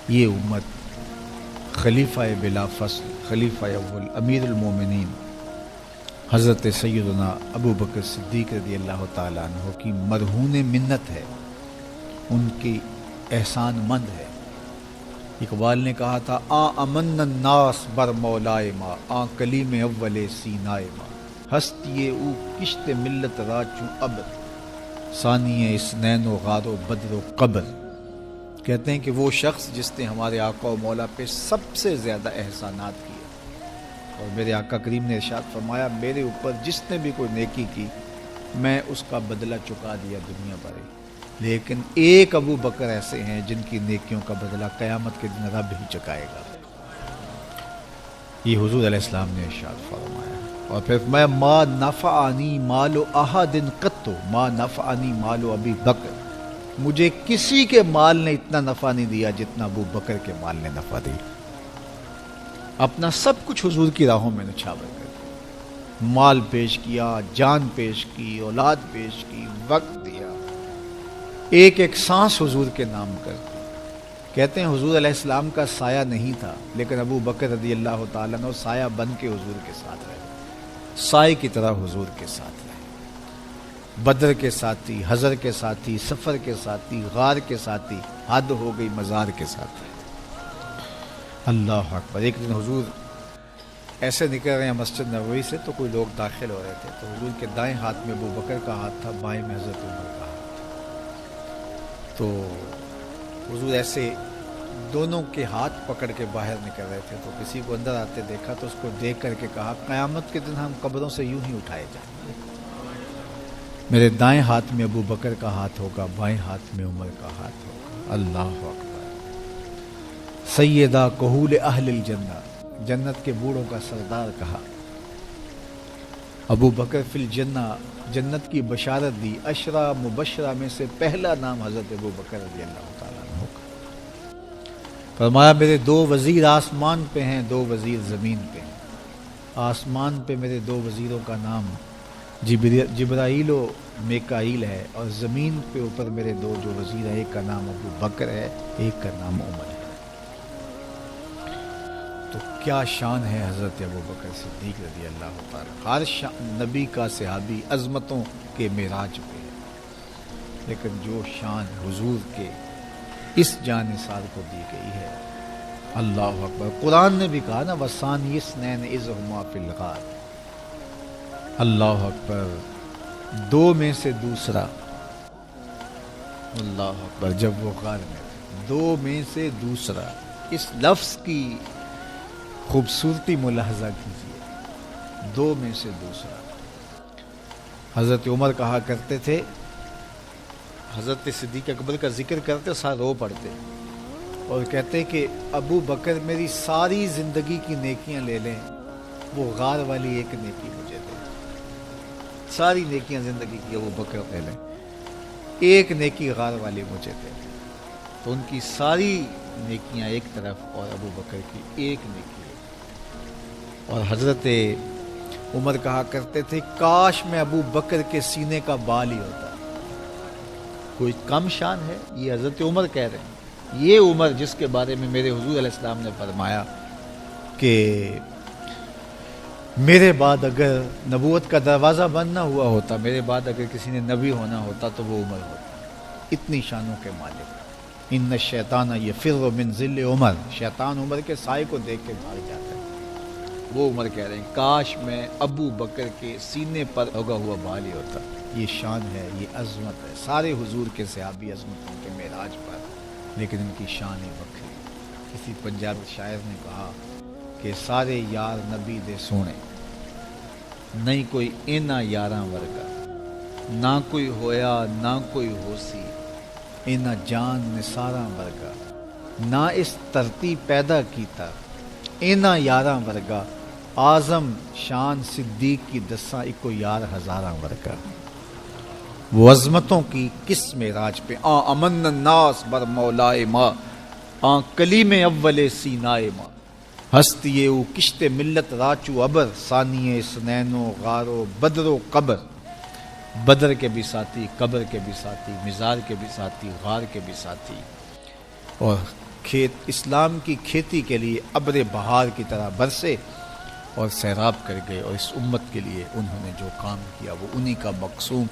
یہ امت خلیفہ بلا فصل، خلیفہ اول، امیر المومنین حضرت سیدنا ابو بکر صدیق رضی اللہ تعالیٰ عنہ کی مرہون منت ہے، ان کی احسان مند ہے۔ اقبال نے کہا تھا امن الناس بر مولائے ما، کلیم اول سینائے ما، ہستی او کشت ملت راچوں ابر، ثانی اسنین و غار و بدر و قبر۔ کہتے ہیں کہ وہ شخص جس نے ہمارے آقا و مولا پہ سب سے زیادہ احسانات کیے، اور میرے آقا کریم نے ارشاد فرمایا میرے اوپر جس نے بھی کوئی نیکی کی میں اس کا بدلہ چکا دیا دنیا بھر، لیکن ایک ابو بکر ایسے ہیں جن کی نیکیوں کا بدلہ قیامت کے دن رب ہی چکائے گا۔ یہ حضور علیہ السلام نے ارشاد فرمایا، اور پھر میں ما نفعنی مال احد قط، ما نفعنی مال ابی بکر، مجھے کسی کے مال نے اتنا نفع نہیں دیا جتنا ابو بکر کے مال نے نفع دیا۔ اپنا سب کچھ حضور کی راہوں میں نچھاور کر دیا، مال پیش کیا، جان پیش کی، اولاد پیش کی، وقت دیا، ایک ایک سانس حضور کے نام کر دی۔ کہتے ہیں حضور علیہ السلام کا سایہ نہیں تھا، لیکن ابو بکر رضی اللہ تعالیٰ عنہ سایہ بن کے حضور کے ساتھ رہے، سائے کی طرح حضور کے ساتھ رہے، بدر کے ساتھی، حضر کے ساتھی، سفر کے ساتھی، غار کے ساتھی، حد ہو گئی مزار کے ساتھی۔ اللہ اکبر۔ ایک دن حضور ایسے نکل رہے ہیں مسجد نبوی سے تو کوئی لوگ داخل ہو رہے تھے، تو حضور کے دائیں ہاتھ میں ابو بکر کا ہاتھ تھا، بائیں میں حضرت عمر کا ہاتھ تھا۔ تو حضور ایسے دونوں کے ہاتھ پکڑ کے باہر نکل رہے تھے، تو کسی کو اندر آتے دیکھا تو اس کو دیکھ کر کے کہا قیامت کے دن ہم قبروں سے یوں ہی اٹھائے جائیں گے، میرے دائیں ہاتھ میں ابو بکر کا ہاتھ ہوگا، بائیں ہاتھ میں عمر کا ہاتھ ہوگا۔ اللہ اکبر۔ سیدہ کہول اہل الجنہ، جنت کے بوڑھوں کا سردار کہا، ابو بکر فی الجنہ، جنت کی بشارت دی، عشرہ مبشرہ میں سے پہلا نام حضرت ابو بکر رضی اللہ تعالیٰ عنہ کا۔ فرمایا میرے دو وزیر آسمان پہ ہیں، دو وزیر زمین پہ ہیں، آسمان پہ میرے دو وزیروں کا نام جبرائیل و میکائیل ہے، اور زمین پہ اوپر میرے دو جو وزیر ہیں، ایک کا نام ابو بکر ہے، ایک کا نام عمر ہے۔ تو کیا شان ہے حضرت ابو بکر صدیق رضی اللہ تعالیٰ۔ ہر نبی کا صحابی عظمتوں کے معراج پہ ہے، لیکن جو شان حضور کے اس جان نثار کو دی گئی ہے، اللہ اکبر۔ قرآن نے بھی کہا نا وَثَانِيَ اثْنَيْنِ إِذْ هُمَا فِي الْغَارِ، اللہ اکبر، دو میں سے دوسرا، اللہ اکبر، جب وہ غار میں تھے، دو میں سے دوسرا، اس لفظ کی خوبصورتی ملاحظہ کیجیے، دو میں سے دوسرا۔ حضرت عمر کہا کرتے تھے، حضرت صدیق اکبر کا ذکر کرتے سارے رو پڑتے اور کہتے کہ ابو بکر میری ساری زندگی کی نیکیاں لے لیں، وہ غار والی ایک نیکی مجھے دیں، ساری نیکیاں زندگی کی ابو بکر لے لیں، ایک نیکی غار والی مجھے دیں۔ تو ان کی ساری نیکیاں ایک طرف اور ابو بکر کی ایک نیکی۔ اور حضرت عمر کہا کرتے تھے کاش میں ابو بکر کے سینے کا بال ہی ہوتا۔ کوئی کم شان ہے؟ یہ حضرت عمر کہہ رہے ہیں، یہ عمر جس کے بارے میں میرے حضور علیہ السلام نے فرمایا کہ میرے بعد اگر نبوت کا دروازہ بند نہ ہوا ہوتا، میرے بعد اگر کسی نے نبی ہونا ہوتا تو وہ عمر ہوتا۔ اتنی شانوں کے مالک۔ ان الشیطان یفر من ظل عمر، شیطان عمر کے سائے کو دیکھ کے بھاگ جاتا ہے۔ وہ عمر کہہ رہے ہیں کاش میں ابو بکر کے سینے پر لگا ہوا بال ہی ہوتا۔ یہ شان ہے، یہ عظمت ہے۔ سارے حضور کے صحابی عظمتوں کے معراج پر، لیکن ان کی شان ہی بکری۔ کسی پنجابی شاعر نے کہا کہ سارے یار نبی دے سونے، نہیں کوئی اینا یاراں ورگا، نہ کوئی ہویا نہ کوئی ہوسی، اینا جان نثاراں ورگا، نہ اس دھرتی پیدا کیتا، اینا یاراں ورگا، آزم شان صدیق کی دساں اکو یار ہزاراں ورگا۔ وہ عظمتوں کی کس معراج پہ، امن الناس بر مولائے ما، کلیم اول سینائے ما، ہستی او کشت ملت راچو ابر، ثانی اسنین و غار و بدر و قبر، بدر کے بھی ساتھی، قبر کے بھی ساتھی، مزار کے بھی ساتھی، غار کے بھی ساتھی، اور کھیت اسلام کی کھیتی کے لیے ابر بہار کی طرح برسے اور سیراب کر گئے، اور اس امت کے لیے انہوں نے جو کام کیا وہ انہی کا مقصوم